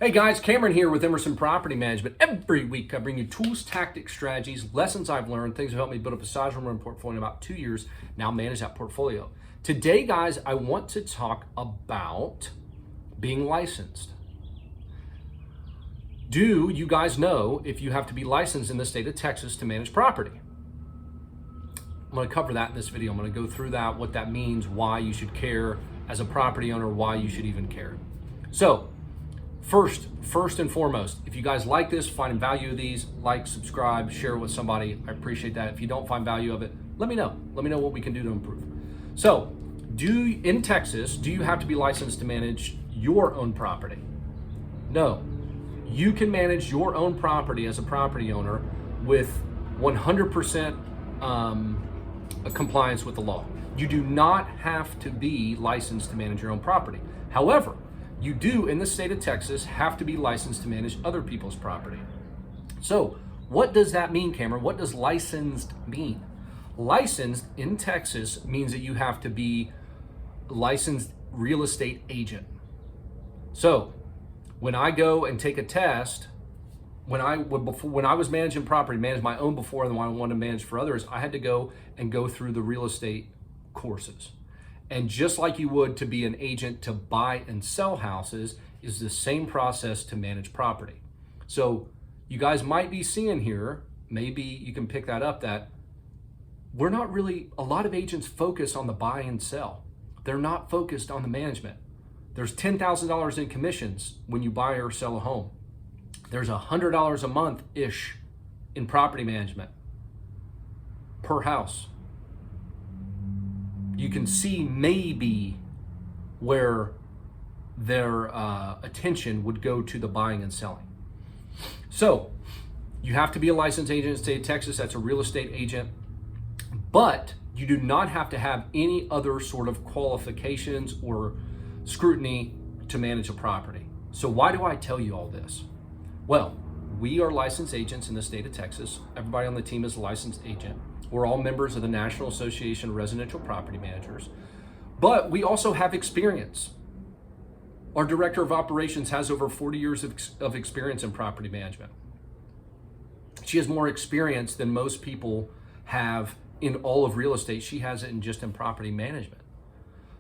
Hey guys, Cameron here with Emerson Property Management. Every week I bring you tools, tactics, strategies, lessons I've learned, things that helped me build up a sizable run portfolio in about 2 years, now manage that portfolio. Today, guys, I want to talk about being licensed. Do you guys know if you have to be licensed in the state of Texas to manage property? I'm going to cover that in this video. I'm going to go through that, what that means, why you should care as a property owner, why you should even care. So, First and foremost, if you guys like this, find value of these, like, subscribe, share it with somebody. I appreciate that. If you don't find value of it, let me know. Let me know what we can do to improve. So, in Texas, do you have to be licensed to manage your own property? No. You can manage your own property as a property owner with 100% compliance with the law. You do not have to be licensed to manage your own property. However, you do, in the state of Texas, have to be licensed to manage other people's property. So, what does that mean, Cameron? What does licensed mean? Licensed in Texas means that you have to be a licensed real estate agent. So, when I go and take a test, when I was managing property, managed my own before and when I wanted to manage for others, I had to go through the real estate courses. And just like you would to be an agent to buy and sell houses is the same process to manage property. So you guys might be seeing here, maybe you can pick that up, that we're not really, a lot of agents focus on the buy and sell. They're not focused on the management. There's $10,000 in commissions when you buy or sell a home. There's $100 a month-ish in property management per house. You can see maybe where their attention would go to the buying and selling. So you have to be a licensed agent in the state of Texas. That's a real estate agent. But you do not have to have any other sort of qualifications or scrutiny to manage a property. So why do I tell you all this? Well, we are licensed agents in the state of Texas. Everybody on the team is a licensed agent. We're all members of the National Association of Residential Property Managers, but we also have experience. Our director of operations has over 40 years of experience in property management. She has more experience than most people have in all of real estate. She has it just in property management.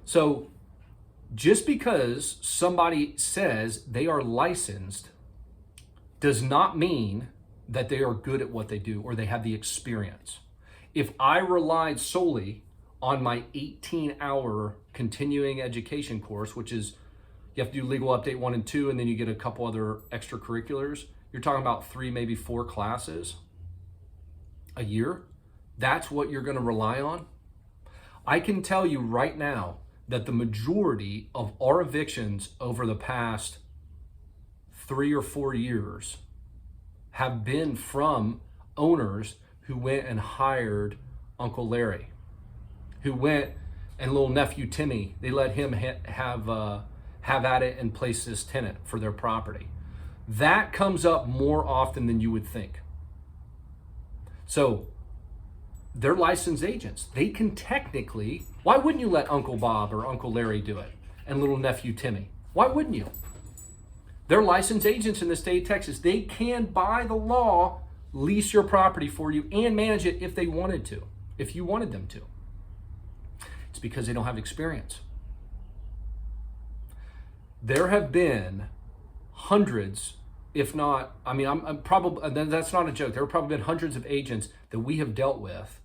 So just because somebody says they are licensed does not mean that they are good at what they do or they have the experience. If I relied solely on my 18-hour continuing education course, which is you have to do legal update 1 and 2, and then you get a couple other extracurriculars, you're talking about 3, maybe 4 classes a year. That's what you're going to rely on. I can tell you right now that the majority of our evictions over the past 3 or 4 years have been from owners who went and hired Uncle Larry, who went and little nephew Timmy, they let him have at it and place this tenant for their property. That comes up more often than you would think. So they're licensed agents. They can technically, why wouldn't you let Uncle Bob or Uncle Larry do it and little nephew Timmy? Why wouldn't you? They're licensed agents in the state of Texas. They can, by the law, lease your property for you and manage it if they wanted to, if you wanted them to. It's because they don't have experience. There have been hundreds, if not, I'm probably, that's not a joke. There have probably been hundreds of agents that we have dealt with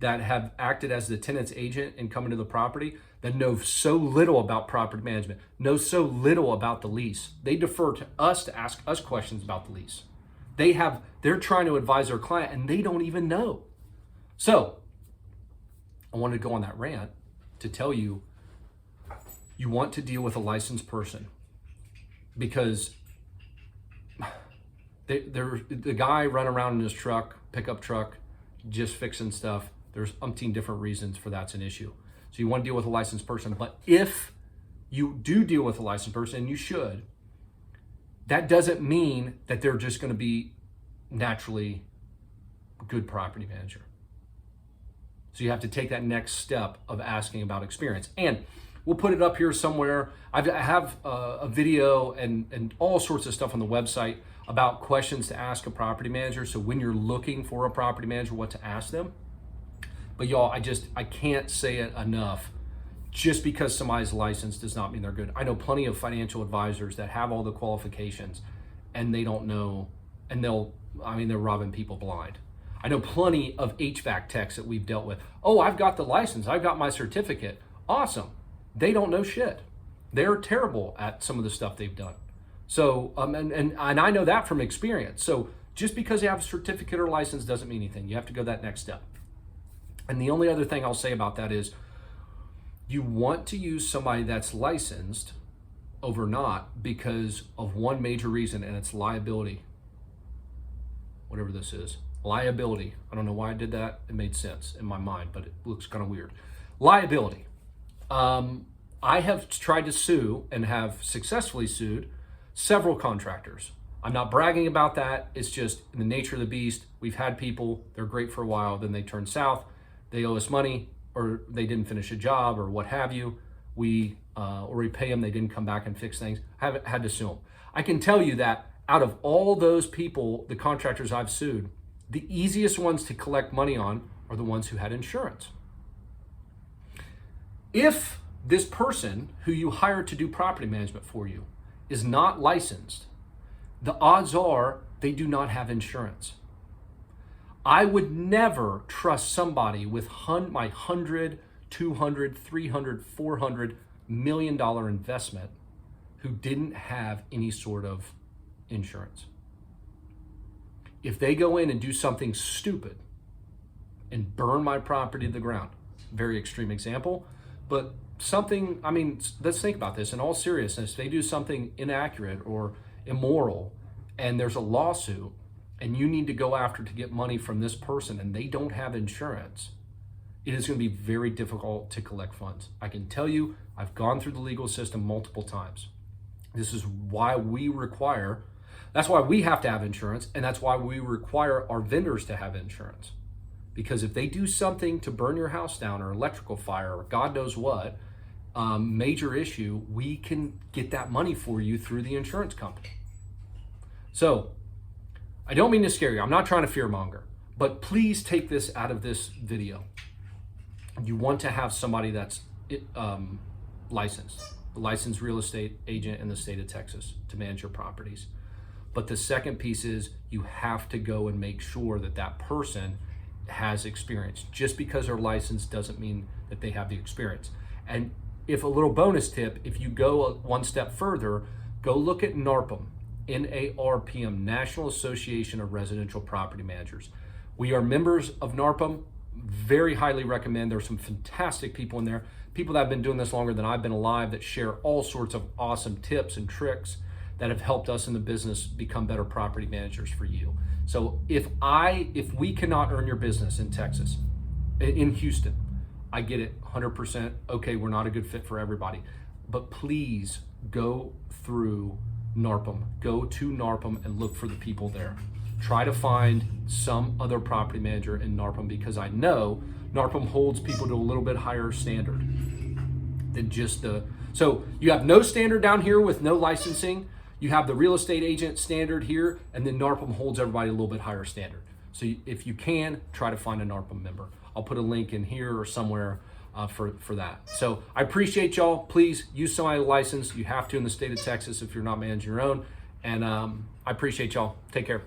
that have acted as the tenant's agent and come into the property that know so little about property management, know so little about the lease. They defer to us to ask us questions about the lease. They're trying to advise their client and they don't even know. So I wanted to go on that rant to tell you, you want to deal with a licensed person because the guy running around in his pickup truck, just fixing stuff. There's umpteen different reasons for that's an issue. So you want to deal with a licensed person, but if you do deal with a licensed person, and you should, that doesn't mean that they're just going to be naturally a good property manager. So you have to take that next step of asking about experience. And We'll put it up here somewhere. I have a video and all sorts of stuff on the website about questions to ask a property manager. So when you're looking for a property manager, what to ask them. But y'all, I can't say it enough. Just because somebody's licensed does not mean they're good. I know plenty of financial advisors that have all the qualifications and they don't know, and they're robbing people blind. I know plenty of HVAC techs that we've dealt with. Oh, I've got the license. I've got my certificate. Awesome. They don't know shit. They're terrible at some of the stuff they've done. So, and I know that from experience. So just because you have a certificate or license doesn't mean anything. You have to go that next step. And the only other thing I'll say about that is you want to use somebody that's licensed over not because of one major reason, and it's liability. Whatever this is. Liability. I don't know why I did that. It made sense in my mind, but it looks kind of weird. Liability. I have tried to sue and have successfully sued several contractors. I'm not bragging about that. It's just in the nature of the beast. We've had people, they're great for a while, then they turn south. They owe us money, or they didn't finish a job, or what have you. Or we pay them, they didn't come back and fix things. I haven't had to sue them. I can tell you that out of all those people, the contractors I've sued, the easiest ones to collect money on are the ones who had insurance. If this person who you hired to do property management for you is not licensed, the odds are they do not have insurance. I would never trust somebody with my $100, $200, $300, $400 million investment who didn't have any sort of insurance. If they go in and do something stupid and burn my property to the ground, very extreme example, but something, let's think about this in all seriousness. They do something inaccurate or immoral and there's a lawsuit and you need to go after to get money from this person and they don't have insurance, it is going to be very difficult to collect funds. I can tell you, I've gone through the legal system multiple times. This is why that's why we have to have insurance, and that's why we require our vendors to have insurance. Because if they do something to burn your house down or electrical fire or God knows what, major issue, we can get that money for you through the insurance company. So I don't mean to scare you. I'm not trying to fearmonger, but please take this out of this video. You want to have somebody that's licensed, a licensed real estate agent in the state of Texas to manage your properties. But the second piece is you have to go and make sure that that person has experience. Just because they're licensed doesn't mean that they have the experience. And if a little bonus tip, if you go one step further, go look at NARPM, NARPM, National Association of Residential Property Managers. We are members of NARPM. Very highly recommend. There's some fantastic people in there, people that have been doing this longer than I've been alive, that share all sorts of awesome tips and tricks that have helped us in the business become better property managers for you. So if we cannot earn your business in Texas, in Houston, I get it 100%. Okay, we're not a good fit for everybody, but please go through NARPM. Go to NARPM and look for the people there. Try to find some other property manager in NARPM, because I know NARPM holds people to a little bit higher standard than just so you have no standard down here with no licensing. You have the real estate agent standard here, and then NARPM holds everybody a little bit higher standard. So if you can, try to find a NARPM member. I'll put a link in here or somewhere for that. So I appreciate y'all. Please use somebody licensed. You have to in the state of Texas if you're not managing your own. And I appreciate y'all. Take care.